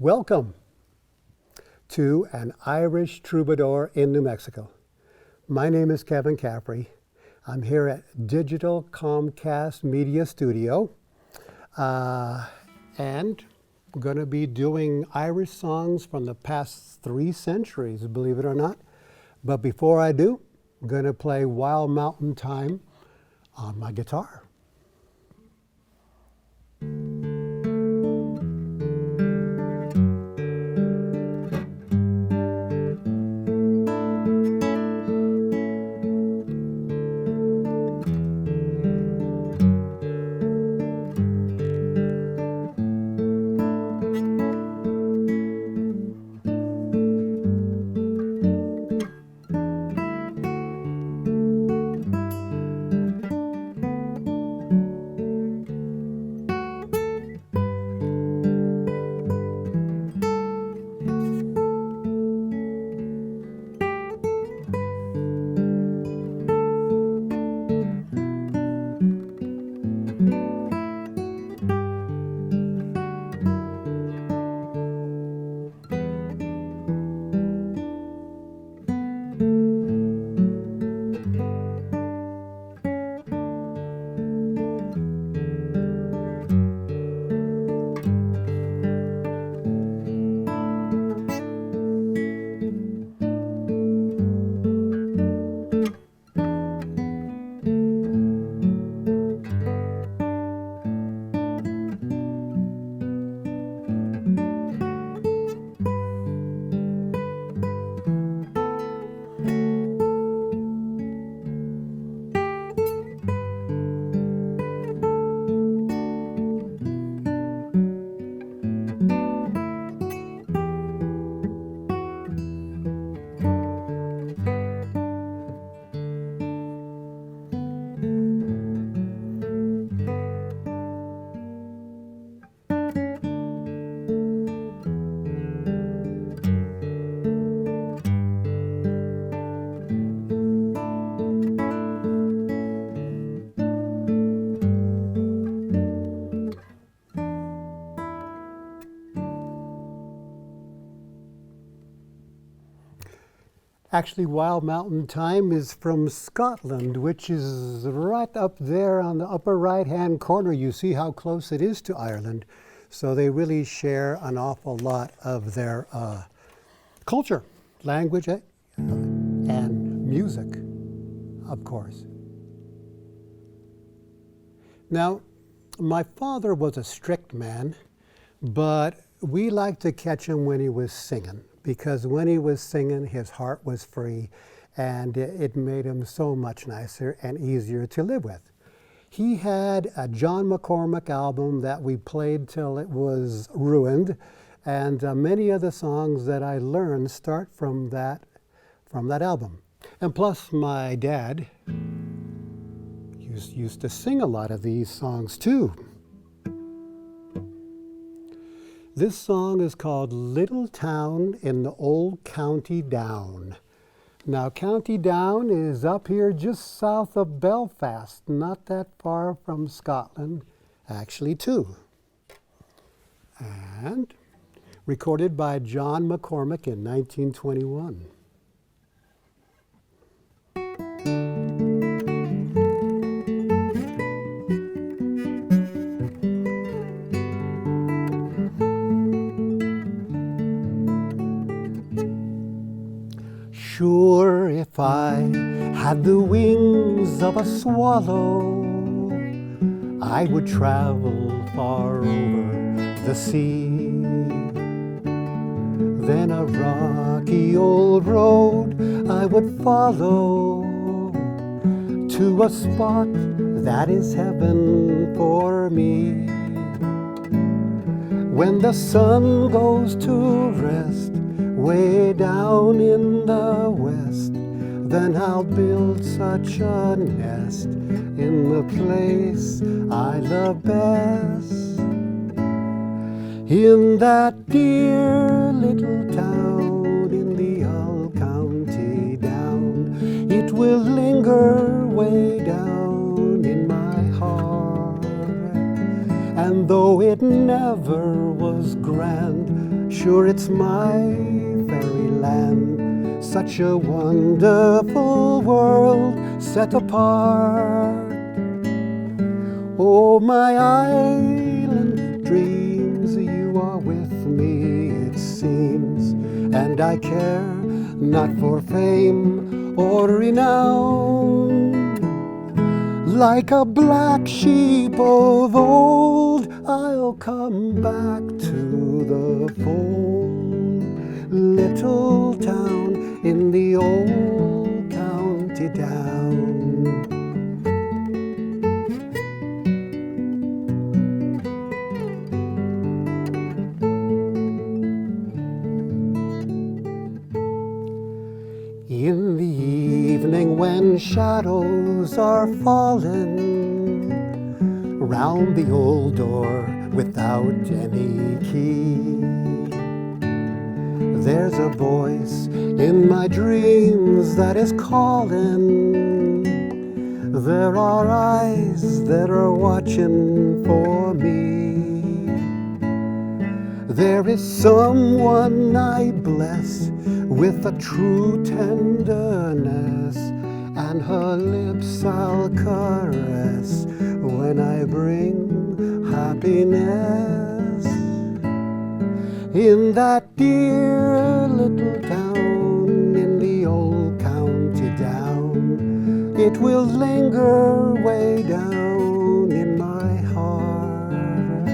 Welcome to an Irish troubadour in New Mexico. My name is Kevin Caffrey. I'm here at Digital Comcast Media Studio, and I'm going to be doing Irish songs from the past 3 centuries, believe it or not. But before I do, I'm going to play Wild Mountain Time on my guitar. Actually, Wild Mountain Time is from Scotland, which is right up there on the upper right-hand corner. You see how close it is to Ireland. So they really share an awful lot of their culture, language, and music, of course. Now, my father was a strict man, but we liked to catch him when he was singing, because when he was singing, his heart was free, and it made him so much nicer and easier to live with. He had a John McCormack album that we played till it was ruined, and many of the songs that I learned start from that album. And plus, my dad used to sing a lot of these songs too. This song is called Little Town in the Old County Down. Now, County Down is up here just south of Belfast, not that far from Scotland, actually too. And recorded by John McCormack in 1921. Sure, if I had the wings of a swallow, I would travel far over the sea. Then a rocky old road I would follow to a spot that is heaven for me. When the sun goes to rest way down in the west, then I'll build such a nest in the place I love best. In that dear little town in the old county down, it will linger way down in my heart. And though it never was grand, Sure, it's my fairyland, such a wonderful world set apart. Oh, my island of dreams, you are with me, it seems, and I care not for fame or renown. Like a black sheep of old, I'll come back to the fold. Little town in the old county down. In the evening when shadows are falling round the old door without any key, there's a voice in my dreams that is calling. There are eyes that are watching for me. There is someone I bless with a true tenderness, and her lips I'll caress when I bring happiness. In that dear little town in the old county down, it will linger way down in my heart.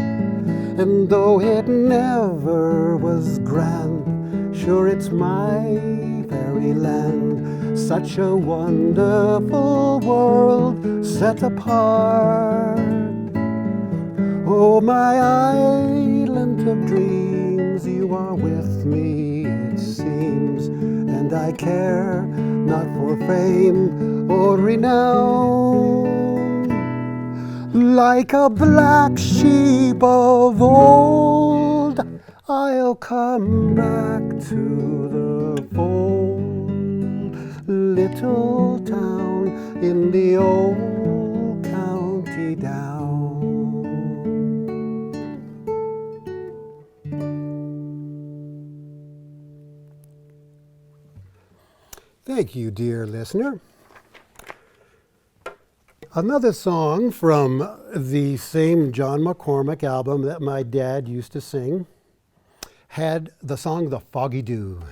And though it never was grand, sure, it's my fairyland, such a wonderful world set apart. Oh, my island of dreams, you are with me, it seems, and I care not for fame or renown. Like a black sheep of old, I'll come back to the fold. Little town in the old county down. Thank you, dear listener. Another song from the same John McCormack album that my dad used to sing had the song The Foggy Dew.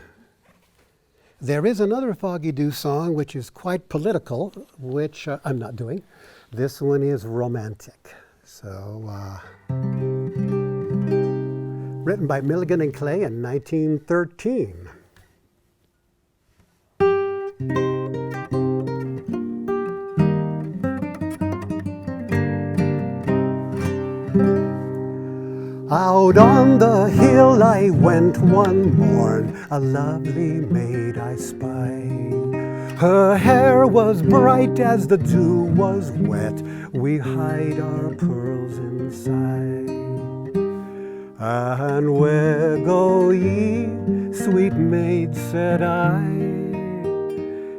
There is another Foggy Dew song which is quite political, which I'm not doing. This one is romantic. So, written by Milligan and Clay in 1913. Out on the hill I went one morn, a lovely maid I spied. Her hair was bright as the dew was wet, we hide our pearls inside. And where go ye, sweet maid, said I.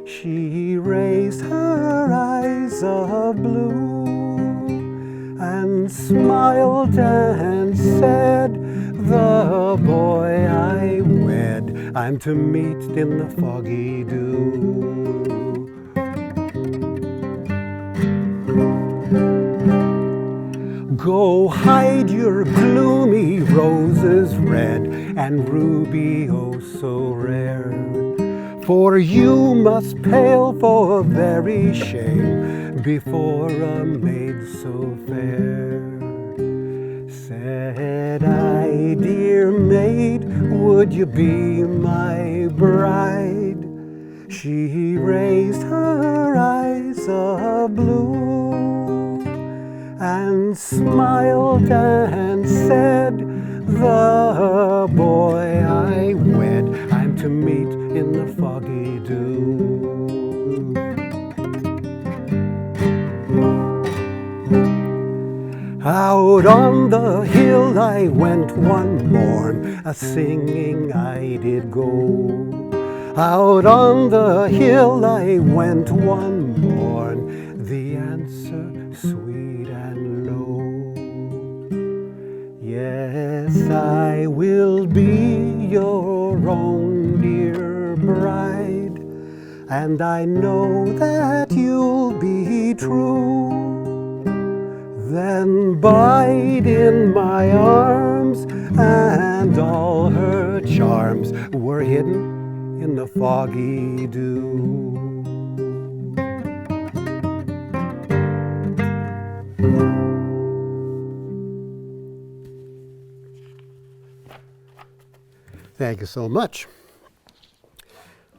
She raised her eyes of blue and smiled and said, the boy I wed, I'm to meet in the foggy dew. Go hide your gloomy roses red and ruby oh so rare, for you must pale for very shame before a maid so fair. Said I, dear maid, would you be my bride? She raised her eyes of blue and smiled and said, the boy I wed, I'm to meet in the foggy dew. Out on the hill I went one morn, a-singing I did go. Out on the hill I went one morn, the answer sweet and low. Yes, I will be your own dear bride, and I know that you'll be true. Then bide in my arms, and all her charms were hidden in the foggy dew. Thank you so much.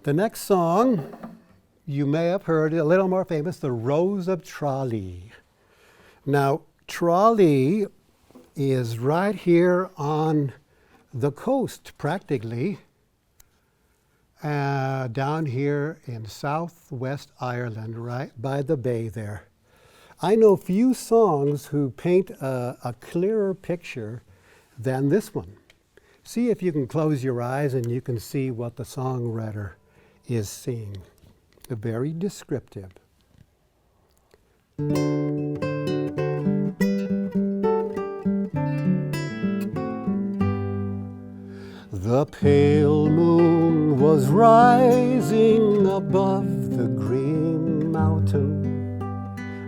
The next song you may have heard, a little more famous, The Rose of Tralee. Now, Tralee is right here on the coast, practically, down here in southwest Ireland, right by the bay there. I know few songs who paint a clearer picture than this one. See if you can close your eyes and you can see what the songwriter is seeing. Very descriptive. The pale moon was rising above the green mountain.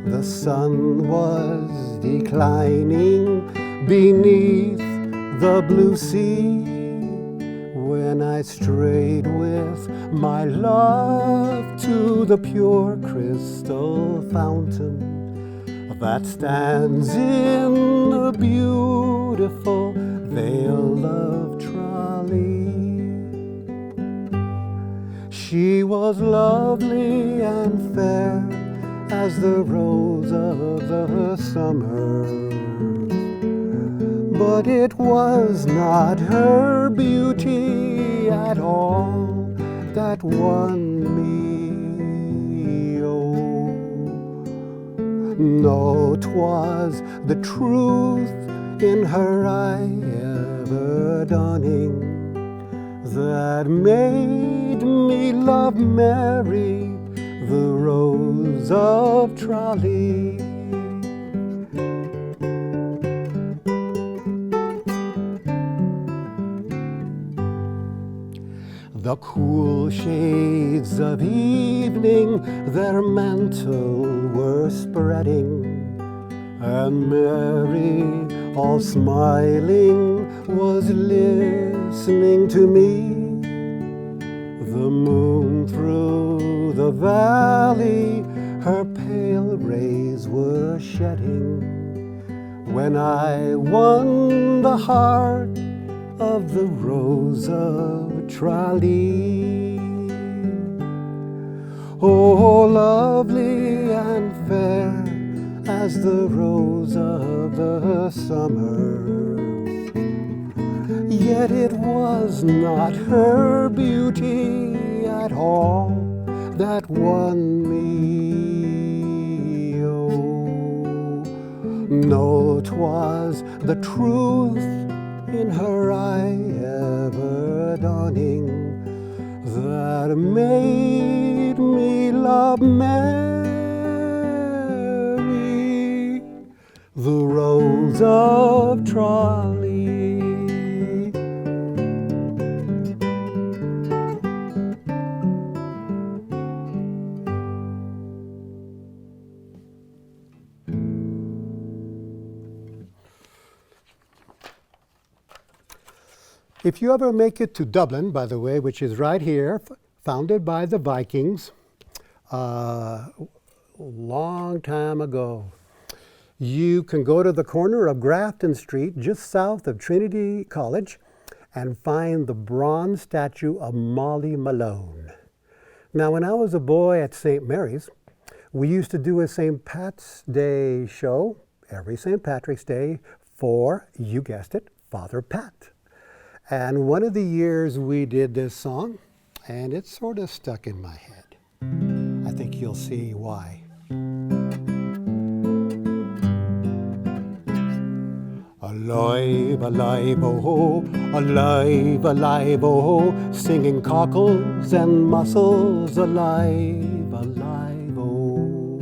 The sun was declining beneath the blue sea, when I strayed with my love to the pure crystal fountain that stands in the beautiful Vale of Tralee. She was lovely and fair as the rose of the summer, but it was not her beauty at all that won me. Oh, no, 'twas the truth in her eye ever dawning that made me love Mary, the Rose of Tralee. The cool shades of evening their mantle were spreading, and Mary, all smiling, was listening to me. The moon through the valley her pale rays were shedding, when I won the heart of the Rose of Tralee. Oh, lovely and fair as the rose of the summer, yet it was not her beauty at all that won me. Oh, no, 'twas the truth in her eye ever dawning that made me love Mary, the Rose of Tralee. If you ever make it to Dublin, by the way, which is right here, founded by the Vikings a long time ago, you can go to the corner of Grafton Street, just south of Trinity College, and find the bronze statue of Molly Malone. Now, when I was a boy at St. Mary's, we used to do a St. Pat's Day show every St. Patrick's Day for, you guessed it, Father Pat. And one of the years we did this song, and it sort of stuck in my head. I think you'll see why. Alive, alive, oh, alive, alive, oh, singing cockles and mussels, alive, alive, oh.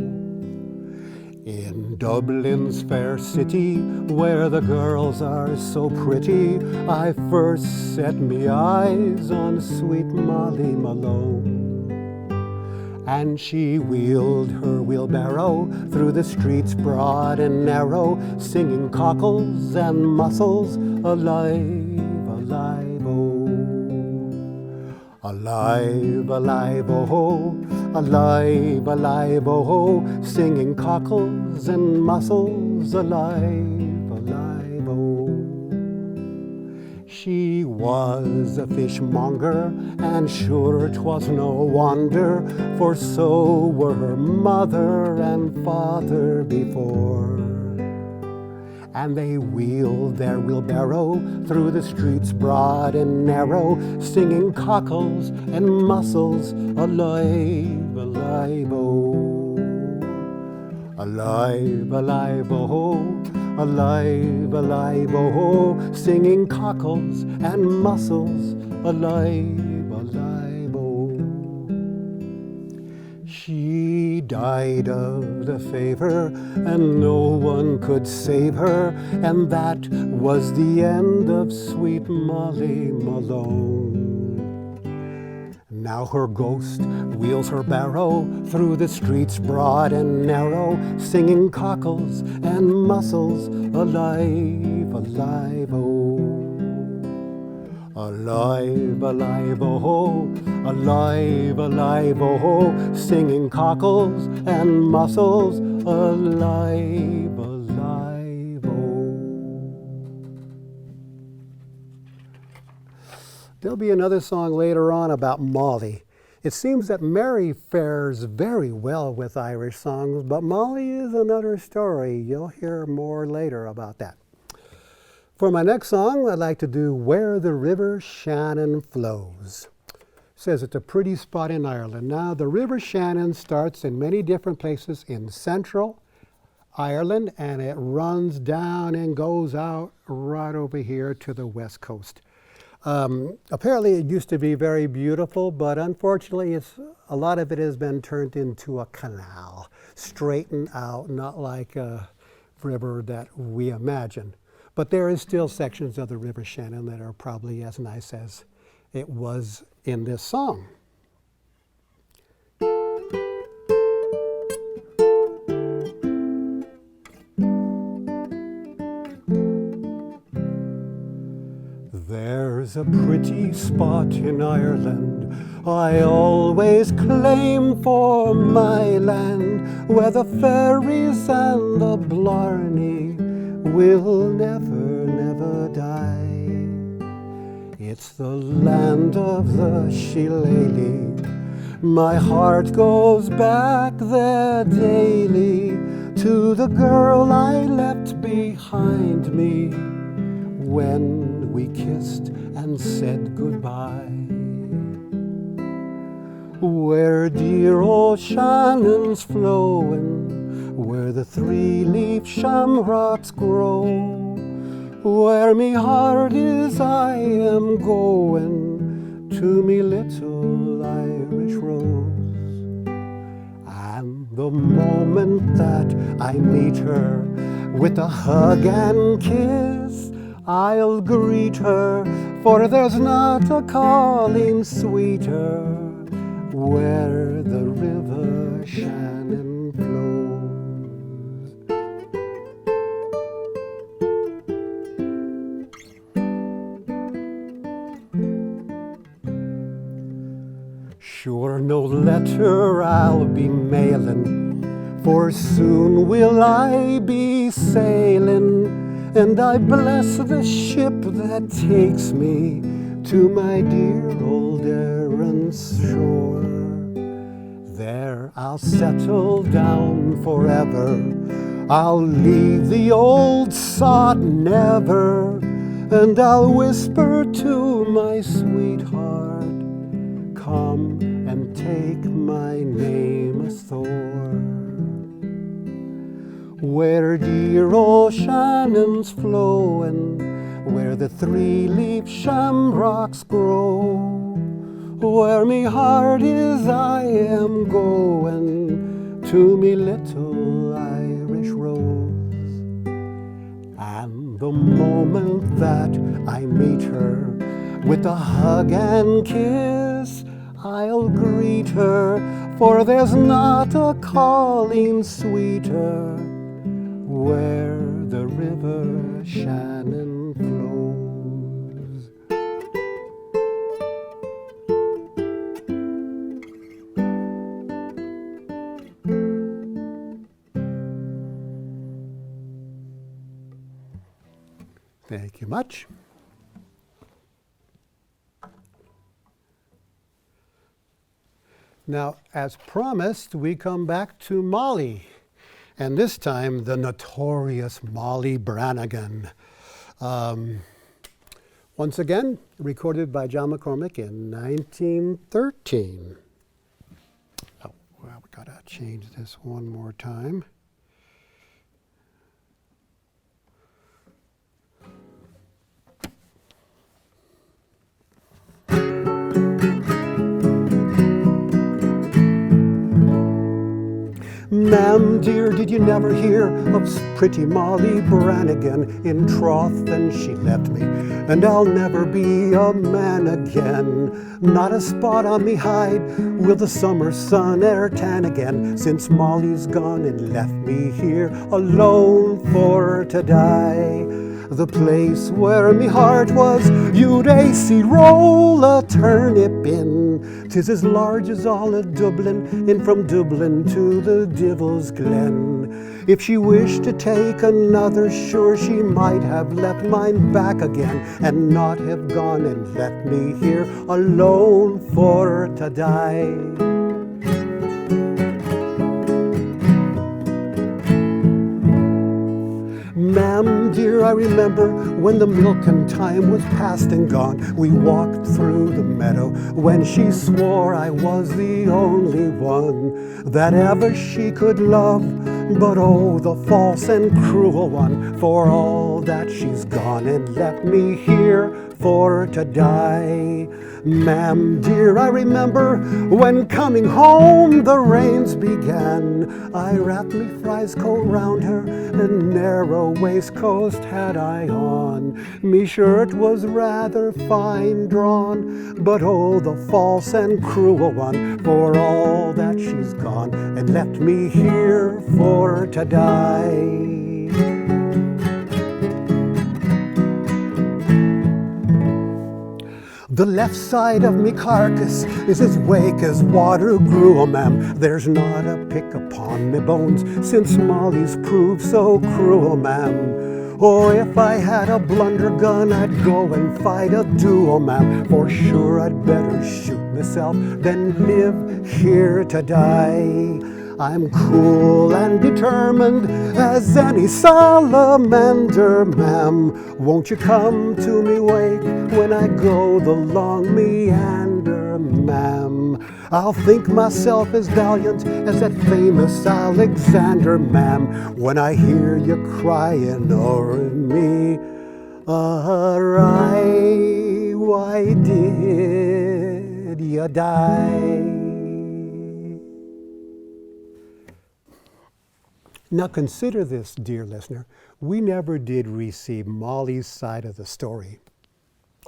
In Dublin's fair city, where the girls are so pretty, I first set me eyes on sweet Molly Malone. And she wheeled her wheelbarrow through the streets broad and narrow, singing cockles and mussels, alive, alive, oh. Alive, alive, oh, alive, alive, oh, singing cockles and mussels, alive, alive, oh. She was a fishmonger, and sure 'twas no wonder, for so were her mother and father before. And they wheeled their wheelbarrow through the streets broad and narrow, singing cockles and mussels, alive, alive, oh. Alive, alive, oh, alive, alive, oh, singing cockles and mussels, alive, alive, oh. She died of the fever, and no one could save her, and that was the end of sweet Molly Malone. Now her ghost wheels her barrow through the streets broad and narrow, singing cockles and mussels, alive, alive, oh. Alive, alive, oh, alive, alive, oh, singing cockles and mussels, alive, alive, oh. There'll be another song later on about Molly. It seems that Mary fares very well with Irish songs, but Molly is another story. You'll hear more later about that. For my next song, I'd like to do Where the River Shannon Flows. It says it's a pretty spot in Ireland. Now, the River Shannon starts in many different places in central Ireland, and it runs down and goes out right over here to the west coast. Apparently, it used to be very beautiful, but unfortunately, a lot of it has been turned into a canal, straightened out, not like a river that we imagine. But there is still sections of the River Shannon that are probably as nice as it was in this song. There's a pretty spot in Ireland I always claim for my land, where the fairies and the blarney will never, never die. It's the land of the shillelagh. My heart goes back there daily to the girl I left behind me when we kissed and said goodbye. Where dear old Shannon's flowing, where the three-leaf shamrocks grow, where me heart is I am going to me little Irish rose. And the moment that I meet her with a hug and kiss, I'll greet her, for there's not a calling sweeter where the River Shannon flows. Sure, no letter I'll be mailing, for soon will I be sailing, and I bless the ship that takes me to my dear old Erin's shore. There I'll settle down forever, I'll leave the old sod never, and I'll whisper to my sweetheart, come and take my name as Thor. Where dear old Shannon's flowing, where the three-leaf shamrocks grow, where me heart is I am going to me little Irish Spanish rose. And the moment that I meet her, with a hug and kiss, I'll greet her, for there's not a calling sweeter where the river Shannon flows. Thank you much. Now, as promised, we come back to Molly, and this time the notorious Molly Brannigan. Once again, recorded by John McCormick in 1913. Oh, well, we gotta change this one more time. Ma'am dear, did you never hear of pretty Molly Brannigan? In troth, then she left me, and I'll never be a man again. Not a spot on me hide will the summer sun e'er tan again, since Molly's gone and left me here alone for to die. The place where me heart was, you'd a see roll a turnip in. 'Tis as large as all of Dublin, in from Dublin to the Devil's Glen. If she wished to take another, sure she might have left mine back again, and not have gone and left me here alone for to die. Ma'am dear, I remember when the milking time was past and gone, we walked through the meadow when she swore I was the only one that ever she could love. But oh, the false and cruel one, for all that she's gone and left me here for to die. Ma'am dear, I remember when coming home the rains began, I wrapped me frieze coat round her, and narrow waistcoat had I on. Me shirt was rather fine drawn, but oh, the false and cruel one, for all that she's gone and left me here for to die. The left side of me carcass is as wake as water grew, oh ma'am. There's not a pick upon me bones since Molly's proved so cruel, ma'am. Oh, if I had a blunder gun, I'd go and fight a duel, ma'am. For sure I'd better shoot myself than live here to die. I'm cool and determined as any salamander, ma'am. Won't you come to me wake when I go the long meander, ma'am? I'll think myself as valiant as that famous Alexander, ma'am, when I hear you crying o'er me. Aye, why did you die? Now consider this, dear listener. We never did receive Molly's side of the story.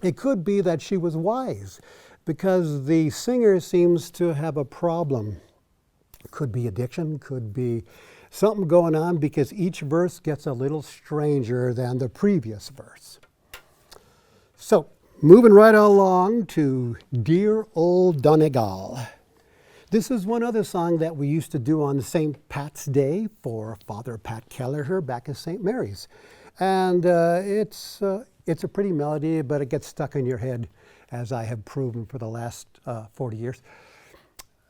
It could be that she was wise, because the singer seems to have a problem. Could be addiction, could be something going on, because each verse gets a little stranger than the previous verse. So, moving right along to Dear Old Donegal. This is one other song that we used to do on St. Pat's Day for Father Pat Kelleher back at St. Mary's. And it's a pretty melody, but it gets stuck in your head, as I have proven for the last 40 years.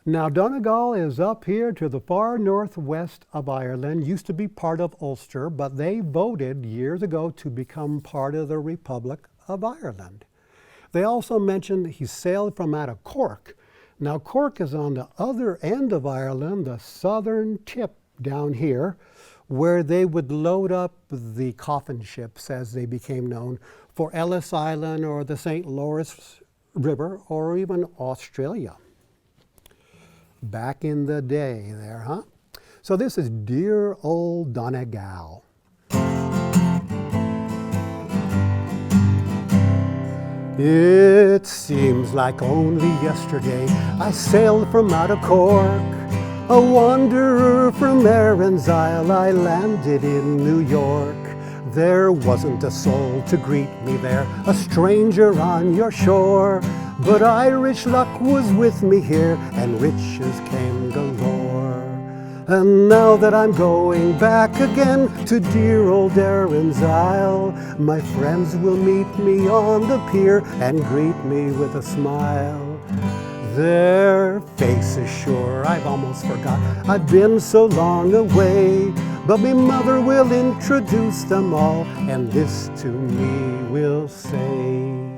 Now, Donegal is up here to the far northwest of Ireland, used to be part of Ulster, but they voted years ago to become part of the Republic of Ireland. They also mentioned he sailed from out of Cork. Now, Cork is on the other end of Ireland, the southern tip down here, where they would load up the coffin ships, as they became known, for Ellis Island or the St. Lawrence River or even Australia. Back in the day there, huh? So this is Dear Old Donegal. It seems like only yesterday I sailed from out of Cork. A wanderer from Erin's Isle, I landed in New York. There wasn't a soul to greet me there, a stranger on your shore. But Irish luck was with me here, and riches came galore. And now that I'm going back again to dear old Erin's Isle, my friends will meet me on the pier and greet me with a smile. Their faces sure I've almost forgot, I've been so long away. But me mother will introduce them all, and this to me will say.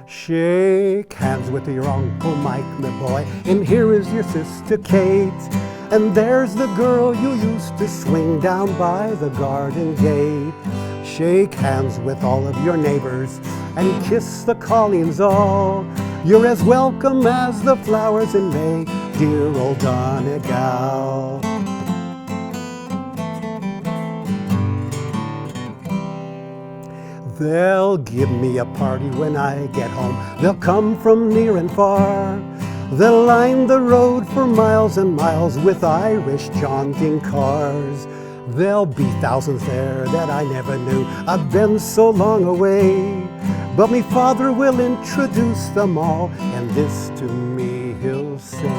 Shake hands with your Uncle Mike, my boy, and here is your sister Kate. And there's the girl you used to swing down by the garden gate. Shake hands with all of your neighbors and kiss the Colleens all. You're as welcome as the flowers in May, dear old Donegal. They'll give me a party when I get home. They'll come from near and far. They'll line the road for miles and miles with Irish jaunting cars. There'll be thousands there that I never knew, I've been so long away. But me father will introduce them all, and this to me he'll say.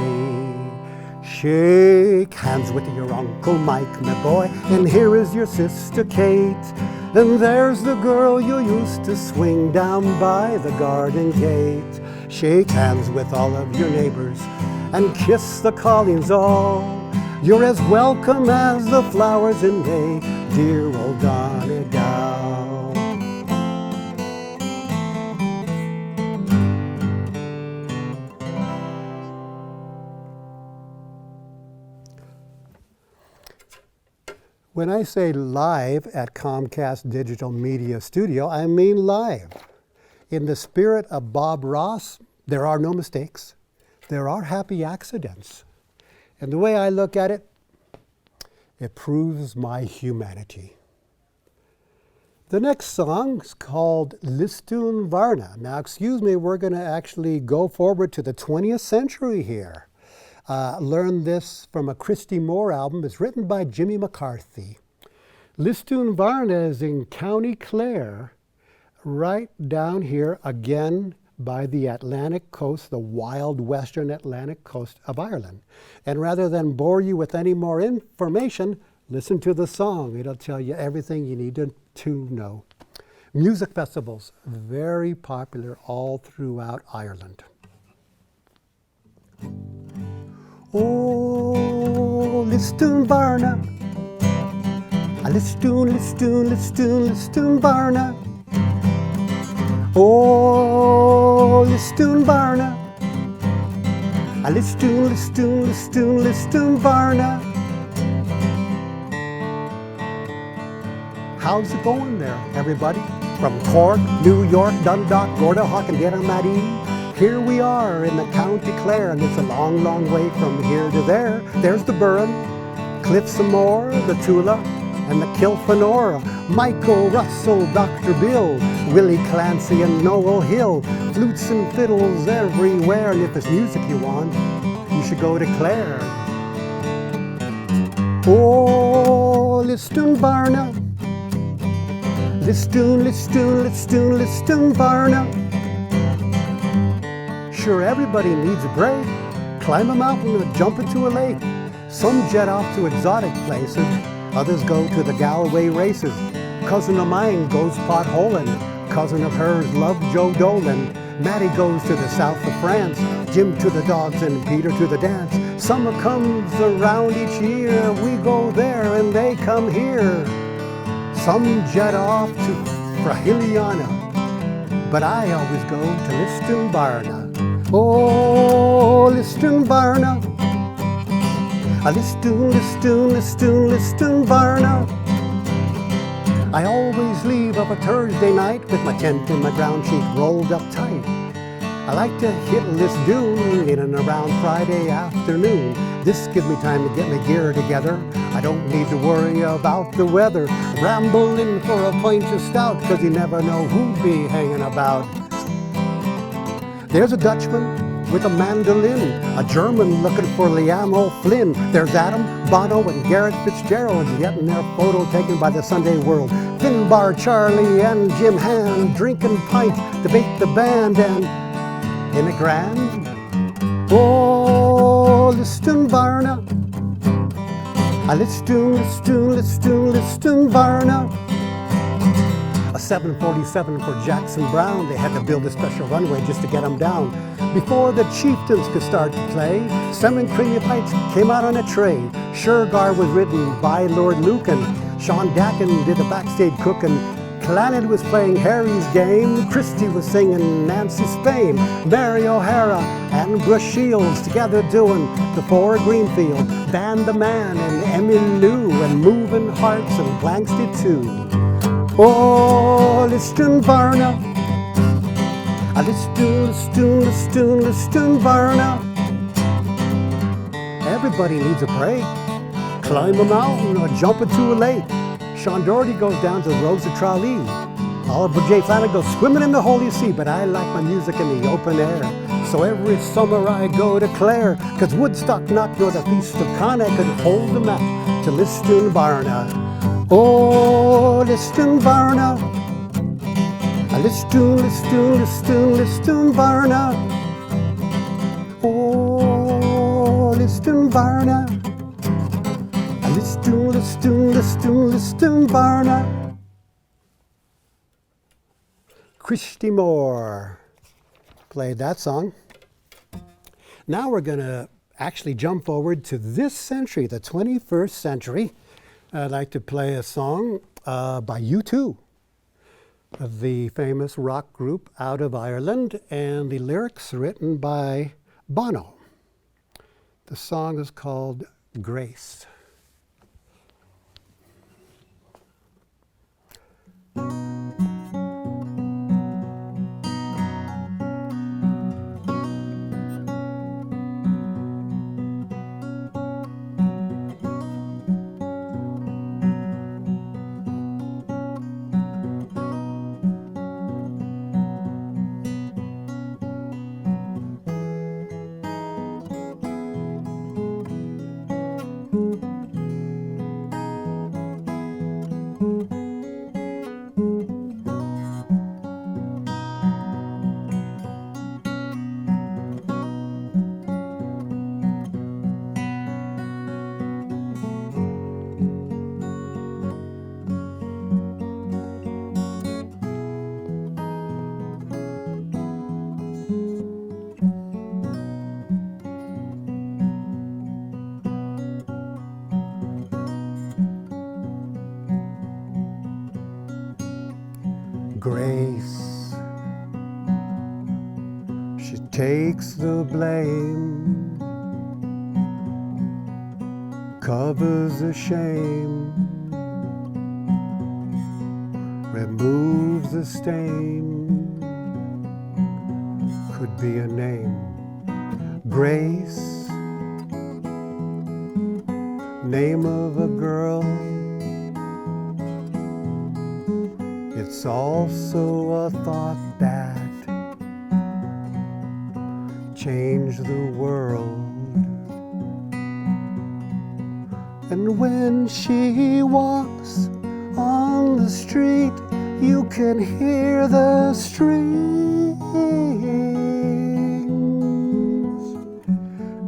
Shake hands with your Uncle Mike, my boy, and here is your sister Kate. And there's the girl you used to swing down by the garden gate. Shake hands with all of your neighbors and kiss the Colleens all. You're as welcome as the flowers in May, dear old Donegal. When I say live at Comcast Digital Media Studio, I mean live. In the spirit of Bob Ross, there are no mistakes. There are happy accidents. And the way I look at it, it proves my humanity. The next song is called Listún Varna. Now, excuse me, we're going to actually go forward to the 20th century here. Learned this from a Christy Moore album. It's written by Jimmy McCarthy. Listún Varna is in County Clare, right down here again by the Atlantic coast, the wild western Atlantic coast of Ireland. And rather than bore you with any more information, listen to the song. It'll tell you everything you need to know. Music festivals, very popular all throughout Ireland. Oh, Listún Varna, a Listún Varna. Oh, Listún Varna, a Listún Varna. How's it going there, everybody? From Cork, New York, Dundalk, Gordohawk, and Derramatti. Here we are in the County Clare, and it's a long, long way from here to there. There's the Burren, Cliffs of Moher, the Tula, and the Kilfenora. Michael Russell, Dr. Bill, Willie Clancy, and Noel Hill. Flutes and fiddles everywhere, and if it's music you want, you should go to Clare. Oh, Listún Varna, Listún Varna. Sure, everybody needs a break. Climb a mountain or jump into a lake. Some jet off to exotic places. Others go to the Galway races. Cousin of mine goes potholing. Cousin of hers loved Joe Dolan. Matty goes to the south of France. Jim to the dogs and Peter to the dance. Summer comes around each year. We go there and they come here. Some jet off to Frahiliana, but I always go to Listún Varna. Oh, Listún Varna, a Listún Varna. I always leave of a Thursday night with my tent and my ground sheet rolled up tight. I like to hit this dune in and around Friday afternoon. This gives me time to get my gear together. I don't need to worry about the weather. Rambling for a pint of stout, 'cause you never know who'd be hanging about. There's a Dutchman with a mandolin, a German looking for Liam O'Flynn. There's Adam, Bono, and Garrett Fitzgerald getting their photo taken by the Sunday World. Finbar Charlie and Jim Hand drinking pints, debate the band, and in a grand, oh, listen, Varna. Listen, Varna. A 747 for Jackson Brown. They had to build a special runway just to get him down. Before the chieftains could start to play, salmon creamy pipes came out on a tray. Shergar was written by Lord Lucan. Sean Dakin did the backstage cooking. Clannad was playing Harry's game. Christie was singing Nancy Spain. Mary O'Hara and Bruce Shields together doing the Four Greenfield. Van the Man and Emmylou and Moving Hearts and Blanks did too. Oh, listen, Varna. Listen, Varna. Everybody needs a break. Climb a mountain or jump into a lake. Sean Doherty goes down to the roads of Tralee. Oliver J. Flanagan goes swimming in the Holy See, but I like my music in the open air. So every summer I go to Clare, 'cause Woodstock not nor the Feast of Cana could hold the map to Liston Varna. Oh, Liston Varna. Liston Varna. Oh, Liston Varna. Liston Varna. Christy Moore played that song. Now we're going to actually jump forward to this century, the 21st century. I'd like to play a song by U2, of the famous rock group out of Ireland, and the lyrics written by Bono. The song is called Grace. Grace, she takes the blame, covers the shame, removes the stain, could be a name. Grace, name of a girl. It's also a thought that changed the world. And when she walks on the street, you can hear the strings.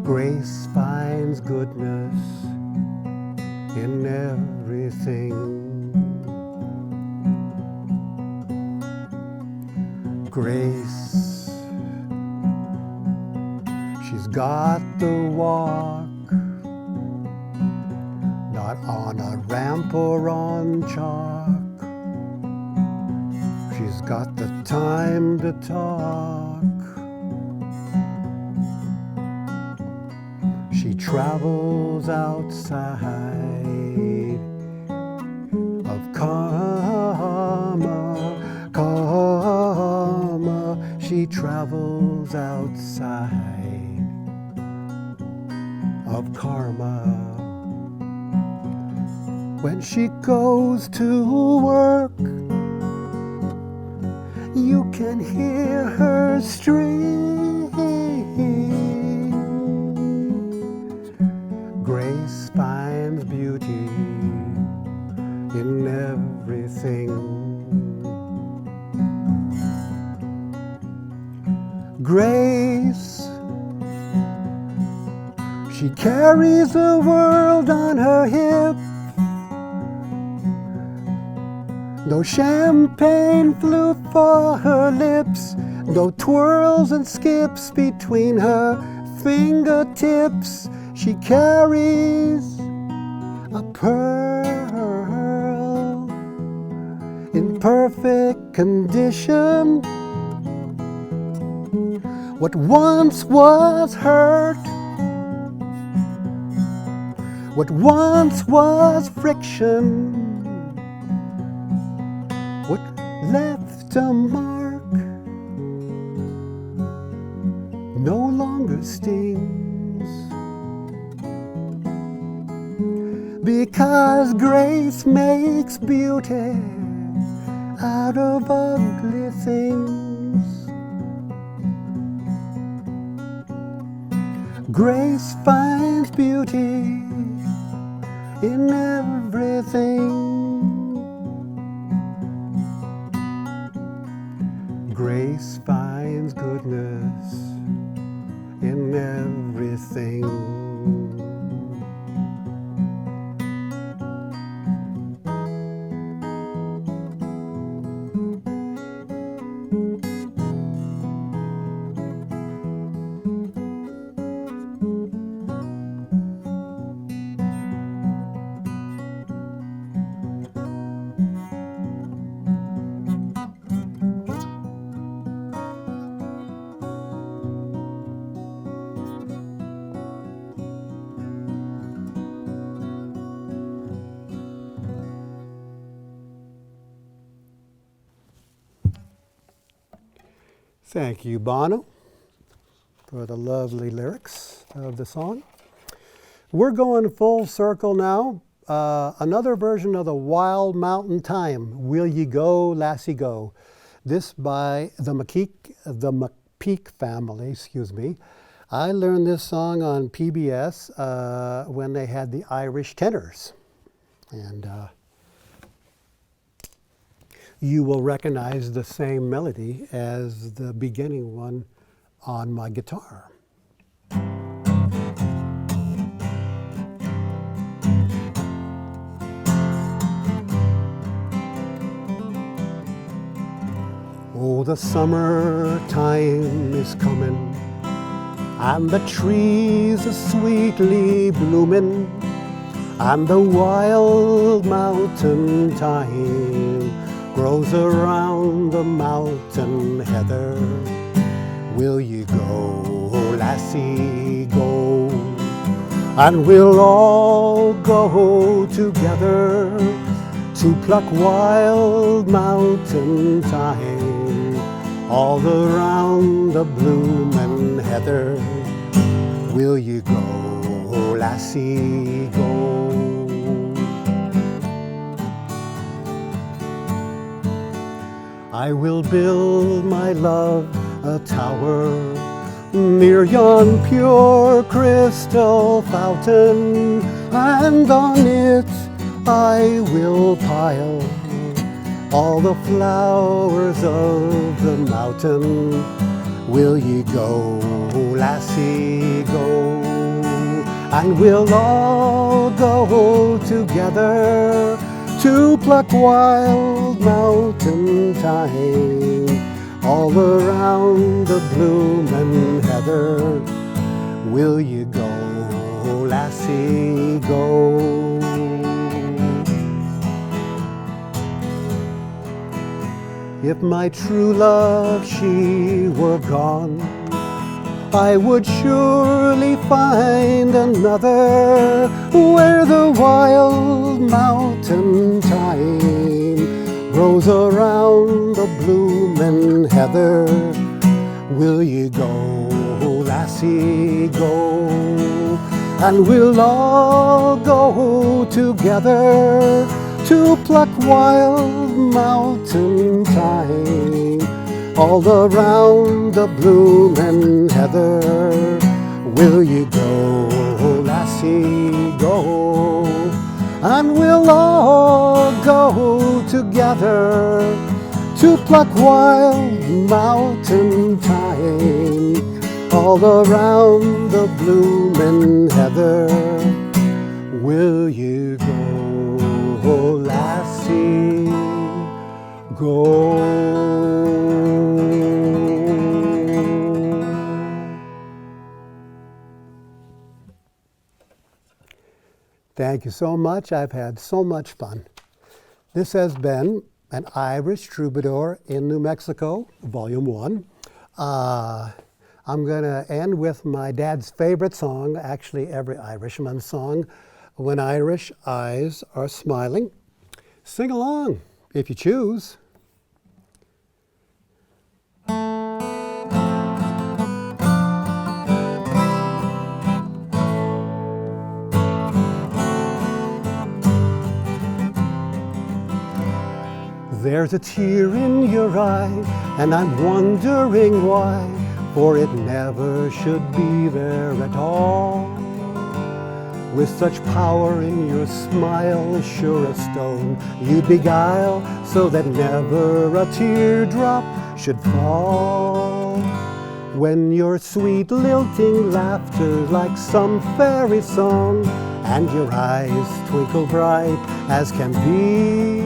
Grace finds goodness in everything. Grace, she's got the walk, not on a ramp or on chalk. She's got the time to talk. She travels outside of karma. She travels grows outside of karma. When she goes to work, you can hear her string. Grace finds beauty in everything. Grace, she carries the world on her hip. No champagne flute for her lips, no twirls and skips between her fingertips. She carries a pearl in perfect condition. What once was hurt, what once was friction, what left a mark, no longer stings. Because grace makes beauty out of ugly things. Grace finds beauty in everything. Grace finds goodness in everything. Thank you, Bono, for the lovely lyrics of the song. We're going full circle now. Another version of the Wild Mountain Thyme, Will Ye Go, Lassie Go. This by the McPeak family, excuse me. I learned this song on PBS when they had the Irish tenors. And you will recognize the same melody as the beginning one on my guitar. Oh, the summertime is coming, and the trees are sweetly blooming, and the wild mountain thyme grows around the mountain heather. Will you go, lassie, go? And we'll all go together to pluck wild mountain thyme all around the bloomin' heather. Will you go, lassie, go? I will build, my love, a tower near yon pure crystal fountain, and on it I will pile all the flowers of the mountain. Will ye go, lassie, go? And we'll all go together to pluck wild mountain thyme all around the bloomin' heather. Will you go, lassie, go? If my true love, she were gone, I would surely find another where the wild mountain thyme grows around the bloomin' heather. Will you go, lassie, go? And we'll all go together to pluck wild mountain thyme all around the bloomin' heather. Will you go, lassie, go? And we'll all go together to pluck wild mountain thyme all around the bloomin' heather. Will you go, lassie, go? Thank you so much. I've had so much fun. This has been an Irish Troubadour in New Mexico, Volume 1. I'm going to end with my dad's favorite song, actually every Irishman's song, When Irish Eyes Are Smiling. Sing along if you choose. There's a tear in your eye, and I'm wondering why, for it never should be there at all. With such power in your smile, sure a stone you'd beguile, so that never a teardrop should fall. When your sweet lilting laughter like some fairy song, and your eyes twinkle bright as can be,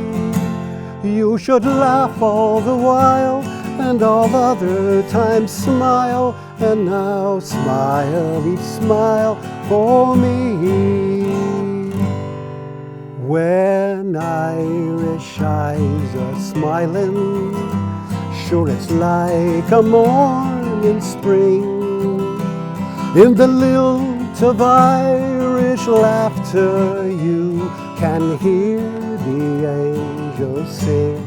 you should laugh all the while, and all other times smile, and now smile each smile for me. When Irish eyes are smiling, sure it's like a morn in spring. In the lilt of Irish laughter you can hear the angels sing.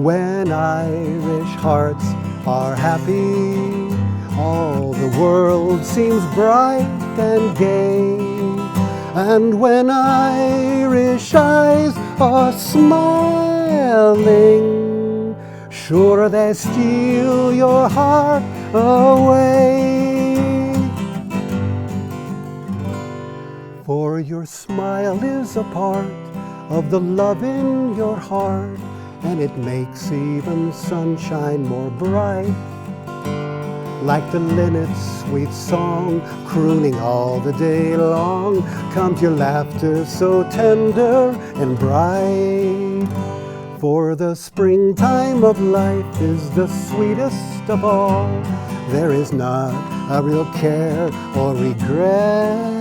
When Irish hearts are happy, all the world seems bright and gay. And when Irish eyes are smiling, sure they steal your heart away. For your smile is a part of the love in your heart, and it makes even sunshine more bright. Like the linnet's sweet song, crooning all the day long, comes your laughter so tender and bright. For the springtime of life is the sweetest of all. There is not a real care or regret.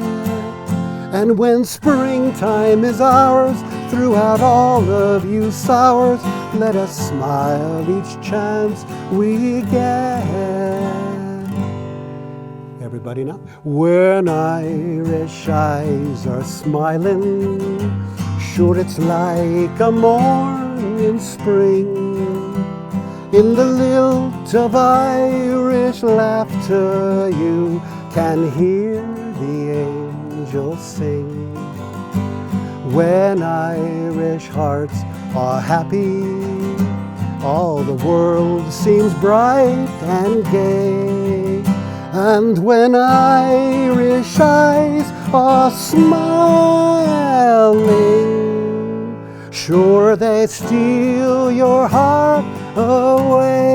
And when springtime is ours, throughout all of you sours, let us smile each chance we get. Everybody now. When Irish eyes are smiling, sure it's like a morn in spring. In the lilt of Irish laughter you can hear the angels sing. When Irish hearts are happy, all the world seems bright and gay. And when Irish eyes are smiling, sure they steal your heart away.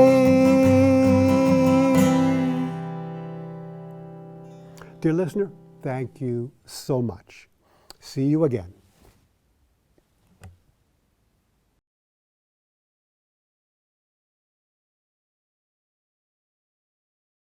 Dear listener, thank you so much. See you again.